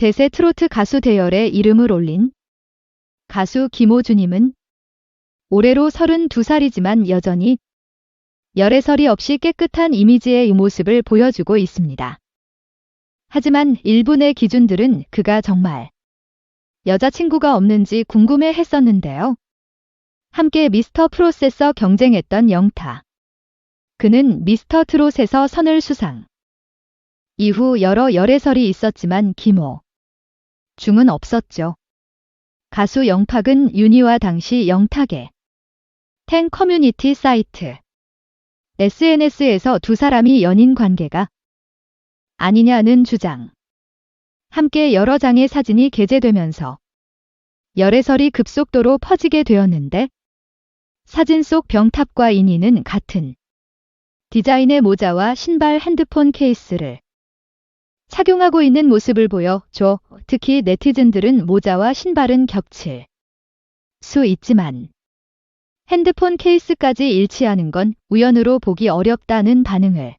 대세 트로트 가수 대열에 이름을 올린 가수 김호중님은 올해로 32살이지만 여전히 열애설이 없이 깨끗한 이미지의 모습을 보여주고 있습니다. 하지만 일본의 기준들은 그가 정말 여자친구가 없는지 궁금해 했었는데요. 함께 미스터 프로세서 경쟁했던 영타. 그는 미스터 트롯에서 선을 수상. 이후 여러 열애설이 있었지만 김호 중은 없었죠. 가수 영탁은 윤희와 당시 영탁의 탱 커뮤니티 사이트 SNS에서 두 사람이 연인 관계가 아니냐는 주장. 함께 여러 장의 사진이 게재되면서 열애설이 급속도로 퍼지게 되었는데 사진 속 병탑과 인희는 같은 디자인의 모자와 신발 핸드폰 케이스를 착용하고 있는 모습을 보여줘. 특히 네티즌들은 모자와 신발은 겹칠 수 있지만 핸드폰 케이스까지 일치하는 건 우연으로 보기 어렵다는 반응을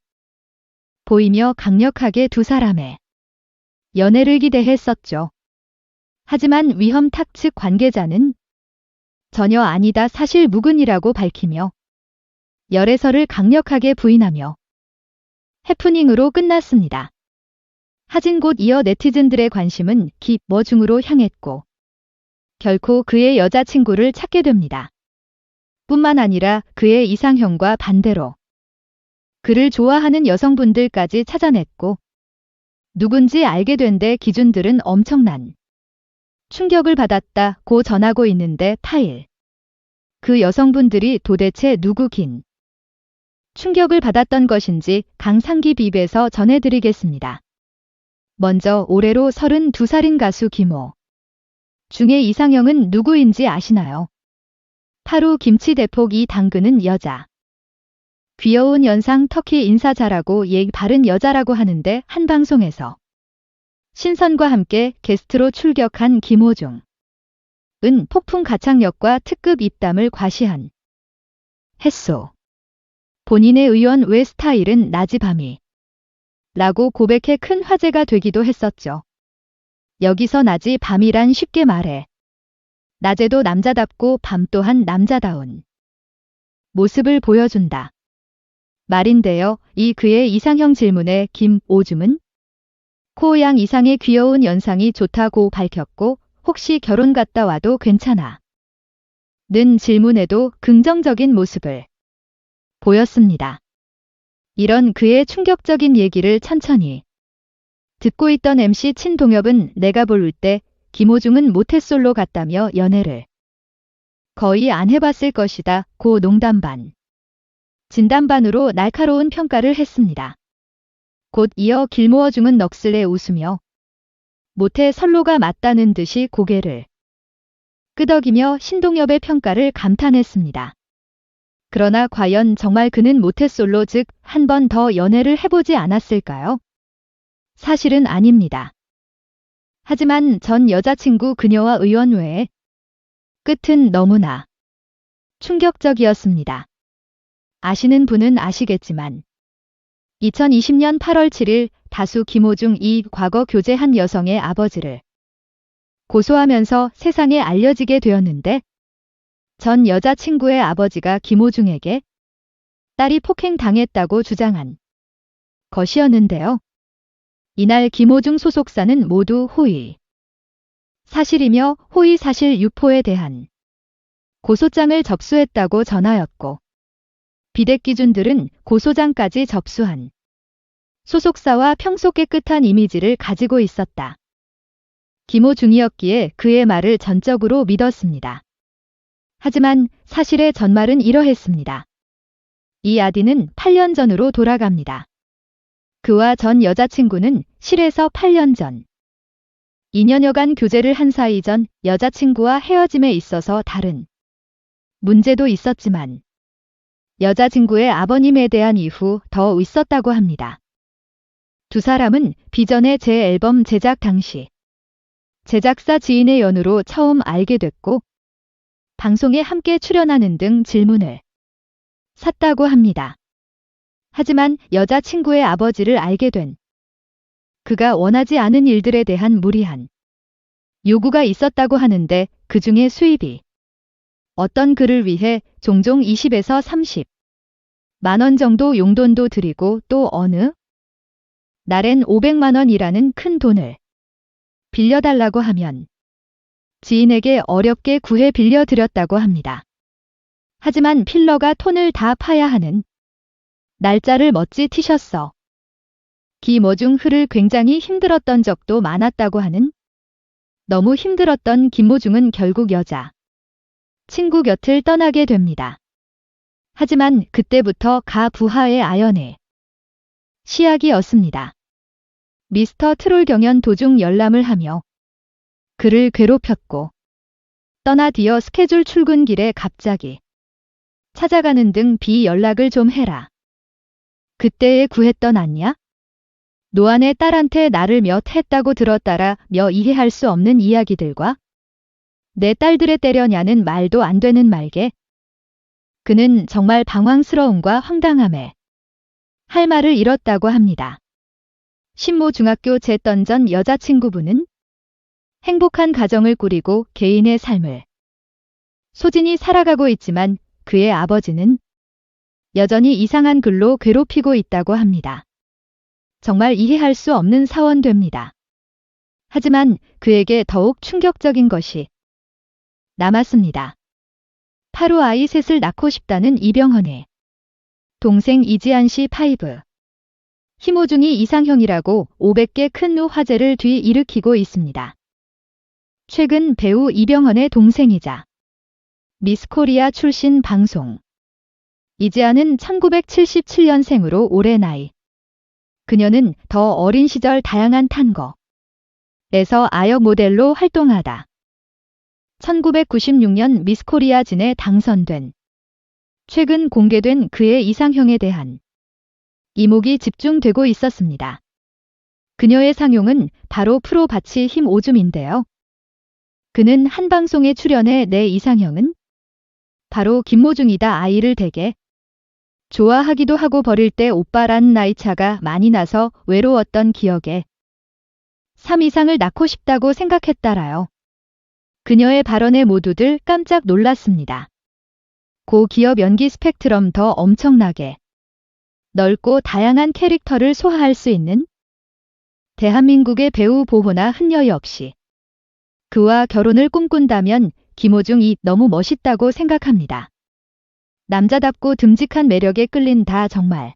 보이며 강력하게 두 사람의 연애를 기대했었죠. 하지만 위험탁 측 관계자는 전혀 아니다 사실 무근이라고 밝히며 열애설을 강력하게 부인하며 해프닝으로 끝났습니다. 하진 곧 이어 네티즌들의 관심은 김호중으로 향했고 결코 그의 여자친구를 찾게 됩니다. 뿐만 아니라 그의 이상형과 반대로 그를 좋아하는 여성분들까지 찾아냈고 누군지 알게 된 데 기준들은 엄청난 충격을 받았다고 전하고 있는데 타일. 그 여성분들이 도대체 누구긴 충격을 받았던 것인지 강상기 빕에서 전해드리겠습니다. 먼저 올해로 32살인 가수 김호 중의 이상형은 누구인지 아시나요? 타루 김치 대폭 이 당근은 여자. 귀여운 연상 터키 인사 잘하고 예의 바른 여자라고 하는데 한 방송에서 신선과 함께 게스트로 출격한 김호중 은 폭풍 가창력과 특급 입담을 과시한 했소. 본인의 의원 외 스타일은 낮이 밤이 라고 고백해 큰 화제가 되기도 했었죠. 여기서 낮이 밤이란 쉽게 말해 낮에도 남자답고 밤 또한 남자다운 모습을 보여준다. 말인데요. 이 그의 이상형 질문에 김호중은 코양 이상의 귀여운 연상이 좋다고 밝혔고 혹시 결혼 갔다 와도 괜찮아? 는 질문에도 긍정적인 모습을 보였습니다. 이런 그의 충격적인 얘기를 천천히 듣고 있던 MC 친동엽은 내가 볼 때 김호중은 모태솔로 같다며 연애를 거의 안 해봤을 것이다 고 농담 반 진담 반으로 날카로운 평가를 했습니다. 곧 이어 김호중은 넋을내 웃으며 모태솔로가 맞다는 듯이 고개를 끄덕이며 신동엽의 평가를 감탄했습니다. 그러나 과연 정말 그는 모태솔로 즉 한 번 더 연애를 해보지 않았을까요? 사실은 아닙니다. 하지만 전 여자친구 그녀와 의원 외에 끝은 너무나 충격적이었습니다. 아시는 분은 아시겠지만 2020년 8월 7일 다수 김호중이 과거 교제한 여성의 아버지를 고소하면서 세상에 알려지게 되었는데 전 여자친구의 아버지가 김호중에게 딸이 폭행당했다고 주장한 것이었는데요. 이날 김호중 소속사는 모두 호의 사실이며 호의 사실 유포에 대한 고소장을 접수했다고 전하였고 비대 기준들은 고소장까지 접수한 소속사와 평소 깨끗한 이미지를 가지고 있었다. 김호중이었기에 그의 말을 전적으로 믿었습니다. 하지만 사실의 전말은 이러했습니다. 이 아디는 8년 전으로 돌아갑니다. 그와 전 여자친구는 실에서 8년 전 2년여간 교제를 한 사이 전 여자친구와 헤어짐에 있어서 다른 문제도 있었지만 여자친구의 아버님에 대한 이후 더 있었다고 합니다. 두 사람은 비전의 제 앨범 제작 당시 제작사 지인의 연으로 처음 알게 됐고 방송에 함께 출연하는 등 질문을 샀다고 합니다. 하지만 여자친구의 아버지를 알게 된 그가 원하지 않은 일들에 대한 무리한 요구가 있었다고 하는데 그 중에 수입이 어떤 글을 위해 종종 20에서 30만 원 정도 용돈도 드리고 또 어느 날엔 500만 원이라는 큰 돈을 빌려달라고 하면 지인에게 어렵게 구해 빌려드렸다고 합니다. 하지만 필러가 톤을 다 파야 하는 날짜를 멋지 티셨어. 김어중 흐를 굉장히 힘들었던 적도 많았다고 하는 너무 힘들었던 김모중은 결국 여자 친구 곁을 떠나게 됩니다. 하지만 그때부터 가 부하의 아연의 시작이었습니다. 미스터 트롤 경연 도중 열람을 하며 그를 괴롭혔고 떠나디어 스케줄 출근길에 갑자기 찾아가는 등 비연락을 좀 해라. 그때에 구했던 않냐? 노안의 딸한테 나를 몇 했다고 들었다라 며 이해할 수 없는 이야기들과 내 딸들의 때려냐는 말도 안 되는 말개. 그는 정말 방황스러움과 황당함에 할 말을 잃었다고 합니다. 신모 중학교 재던전 여자친구분은 행복한 가정을 꾸리고 개인의 삶을 소진히 살아가고 있지만 그의 아버지는 여전히 이상한 글로 괴롭히고 있다고 합니다. 정말 이해할 수 없는 사원됩니다. 하지만 그에게 더욱 충격적인 것이 남았습니다. 바로 아이 셋을 낳고 싶다는 이병헌의 동생 이지한 씨 파이브. 힘오중이 이상형이라고 500개 큰 노 화제를 뒤일으키고 있습니다. 최근 배우 이병헌의 동생이자 미스코리아 출신 방송. 이지아는 1977년생으로 올해 나이. 그녀는 더 어린 시절 다양한 탄거에서 아역 모델로 활동하다 1996년 미스코리아 진에 당선된 최근 공개된 그의 이상형에 대한 이목이 집중되고 있었습니다. 그녀의 상용은 바로 프로 바치 힘 오줌인데요. 그는 한 방송에 출연해 내 이상형은 바로 김모중이다. 아이를 되게 좋아하기도 하고 버릴 때 오빠란 나이차가 많이 나서 외로웠던 기억에 3 이상을 낳고 싶다고 생각했다라요. 그녀의 발언에 모두들 깜짝 놀랐습니다. 고 기업 연기 스펙트럼 더 엄청나게 넓고 다양한 캐릭터를 소화할 수 있는 대한민국의 배우 보호나 흔녀 역시 그와 결혼을 꿈꾼다면 김호중이 너무 멋있다고 생각합니다. 남자답고 듬직한 매력에 끌린다. 정말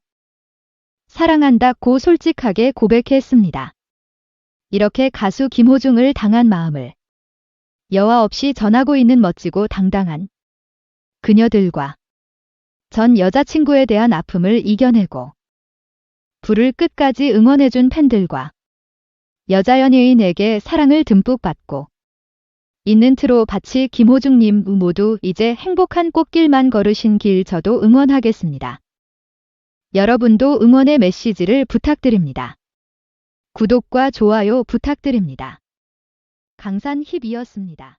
사랑한다고 솔직하게 고백했습니다. 이렇게 가수 김호중을 당한 마음을 여와 없이 전하고 있는 멋지고 당당한 그녀들과 전 여자친구에 대한 아픔을 이겨내고 불을 끝까지 응원해준 팬들과 여자 연예인에게 사랑을 듬뿍 받고 있는 트로 바치 김호중님 모두 이제 행복한 꽃길만 걸으신 길 저도 응원하겠습니다. 여러분도 응원의 메시지를 부탁드립니다. 구독과 좋아요 부탁드립니다. 강산 힙이었습니다.